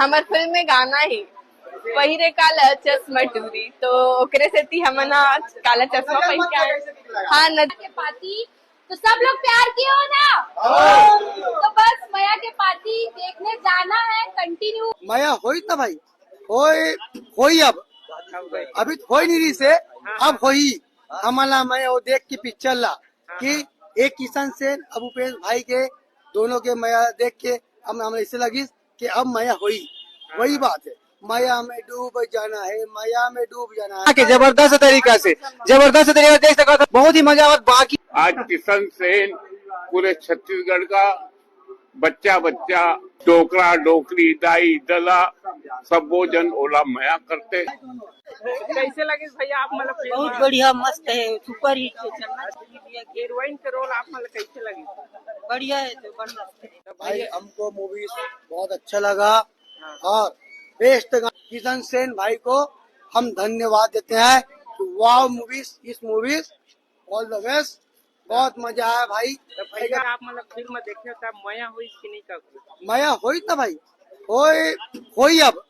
हमार फिल्म में गाना ही पहिरे काला चश्मा टूरी, तो ओकरे से थी हमना काला चश्मा पहन के आए। हाँ नदी के पार्टी तो सब लोग प्यार किए हो ना? तो बस मया के पार्टी देखने जाना है कंटिन्यू। माया होई ना भाई, होई अब अभी होई नहीं रही से, अब होई हमारा। मैं वो देख के पिक्चर ला कि एक किशन सेन अब उपेश भाई के दोनों के माया देख के अब हमें ऐसे लगी कि अब माया होई। वही बात है, माया में डूब जाना है, माया में डूब जाना है। जबरदस्त तरीका से देख सका था, बहुत ही मजा। और बाकी आज किशन सेन पूरे छत्तीसगढ़ का बच्चा बच्चा डोकरा डोकरी दाई दला सब वो जन ओला मया करते। कैसे लगे भैया आप मतलब बहुत बढ़िया, मस्त है, सुपर हिट है, चलना चाहिए। हीरोइन के रोल आप मतलब कैसे लगे? बढ़िया है, तो बढ़िया है। भाई हमको मूवी बहुत अच्छा लगा और बेस्ट किशन सेन भाई को हम धन्यवाद देते हैं। वाव मूवीज, इस मूवीज ऑल द बेस्ट, बहुत मजा आया भाई। तो भैया आप मतलब फिल्म देखे तो मया हुई कि नहीं? का माया होई ना भाई, होई अब